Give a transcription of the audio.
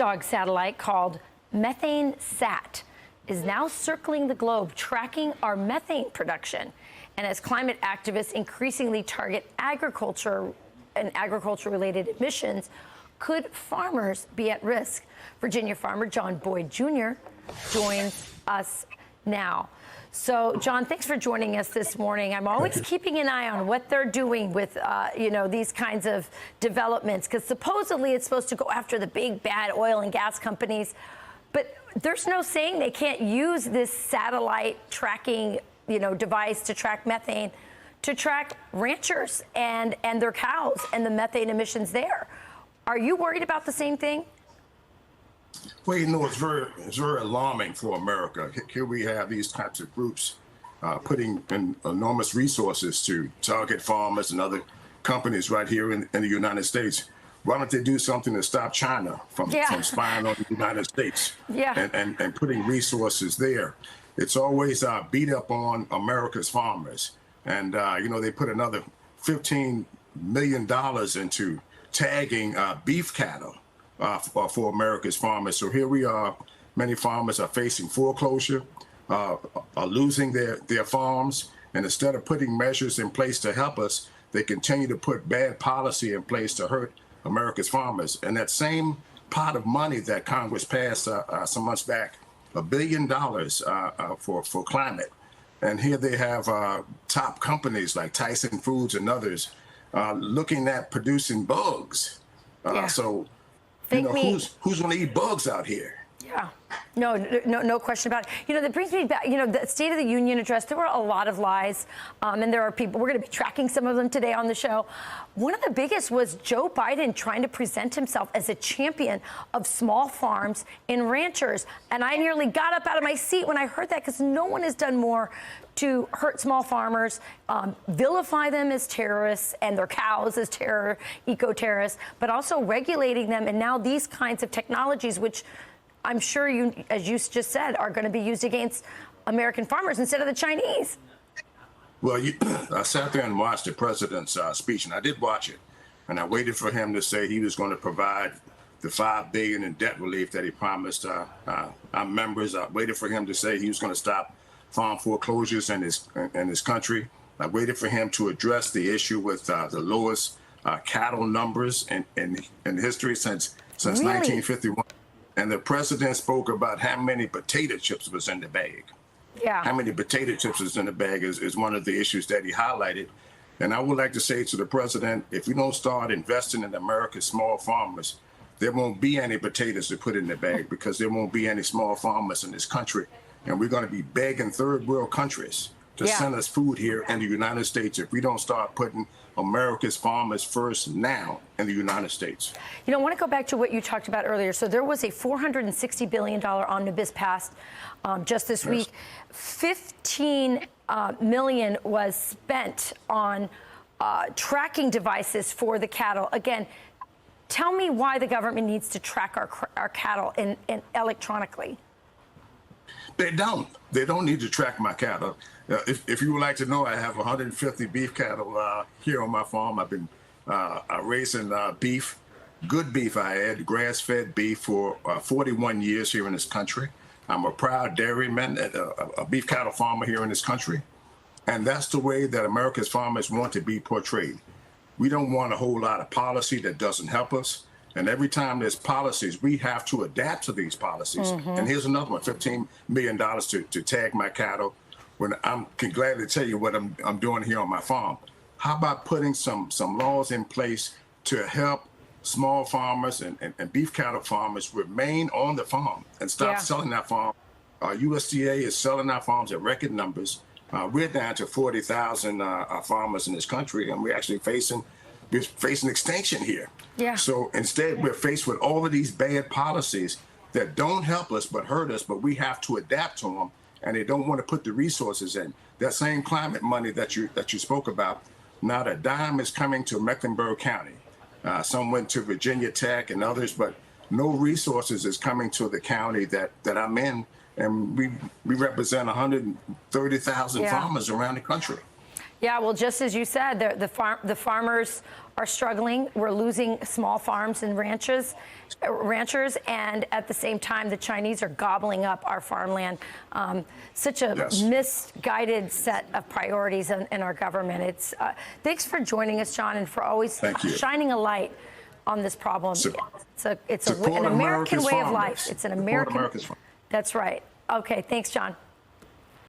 watchdog satellite called Methane Sat is now circling the globe, tracking our methane production. And as climate activists increasingly target agriculture and agriculture-related emissions, could farmers be at risk? Virginia farmer John Boyd Jr. joins us now. So, John, thanks for joining us this morning. I'm always keeping an eye on what they're doing with, these kinds of developments, because supposedly it's supposed to go after the big, bad oil and gas companies. But there's no saying they can't use this satellite tracking, device to track methane, to track ranchers and their cows and the methane emissions there. Are you worried about the same thing? Well, it's very alarming for America. Here we have these types of groups putting in enormous resources to target farmers and other companies right here in the United States. Why don't they do something to stop China from spying on the United States and putting resources there? It's always beat up on America's farmers. And, they put another $15 million into tagging beef cattle for America's farmers. So here we are. Many farmers are facing foreclosure, are losing their farms. And instead of putting measures in place to help us, they continue to put bad policy in place to hurt America's farmers. And that same pot of money that Congress passed some months back, $1 billion for climate. And here they have top companies like Tyson Foods and others looking at producing bugs. So, who's going to eat bugs out here? Yeah, no question about it. That brings me back, the State of the Union address, there were a lot of lies, and there are people, we're going to be tracking some of them today on the show. One of the biggest was Joe Biden trying to present himself as a champion of small farms and ranchers. And I nearly got up out of my seat when I heard that, because no one has done more to hurt small farmers, vilify them as terrorists and their cows as eco-terrorists, but also regulating them. And now these kinds of technologies, which I'm sure you, as you just said, are going to be used against American farmers instead of the Chinese. Well, I sat there and watched the president's speech, and I did watch it. And I waited for him to say he was going to provide the $5 billion in debt relief that he promised our members. I waited for him to say he was going to stop farm foreclosures in his country. I waited for him to address the issue with the lowest cattle numbers in history since 1951. And the president spoke about how many potato chips was in the bag. Yeah. How many potato chips was in the bag is one of the issues that he highlighted. And I would like to say to the president, if you don't start investing in America's small farmers, there won't be any potatoes to put in the bag, because there won't be any small farmers in this country. And we're going to be begging third world countries to send us food here in the United States if we don't start putting America's farmers first now in the United States. I want to go back to what you talked about earlier. So there was a $460 billion omnibus passed just this week. 15 million was spent on tracking devices for the cattle. Again, tell me why the government needs to track our cattle in electronically. They don't need to track my cattle. If you would like to know, I have 150 beef cattle here on my farm. I've been raising beef, good beef I add, grass-fed beef for 41 years here in this country. I'm a proud dairyman, a beef cattle farmer here in this country. And that's the way that America's farmers want to be portrayed. We don't want a whole lot of policy that doesn't help us. And every time there's policies, we have to adapt to these policies. And here's another one, $15 million to tag my cattle, when I can gladly tell you what I'm doing here on my farm. How about putting some laws in place to help small farmers and beef cattle farmers remain on the farm and stop selling our farm? USDA is selling our farms at record numbers. We're down to 40,000 farmers in this country, and we're actually facing extinction here. So instead, we're faced with all of these bad policies that don't help us but hurt us, but we have to adapt to them, and they don't want to put the resources in. That same climate money that you spoke about, not a dime is coming to Mecklenburg County. Some went to Virginia Tech and others, but no resources is coming to the county that I'm in, and we represent 130,000 farmers around the country. Yeah, well, just as you said, the farmers are struggling. We're losing small farms and ranchers, and at the same time, the Chinese are gobbling up our farmland. Such a misguided set of priorities in our government. It's thanks for joining us, John, and for always shining a light on this problem. It's an American way of life. It's an American. That's right. Okay, thanks, John.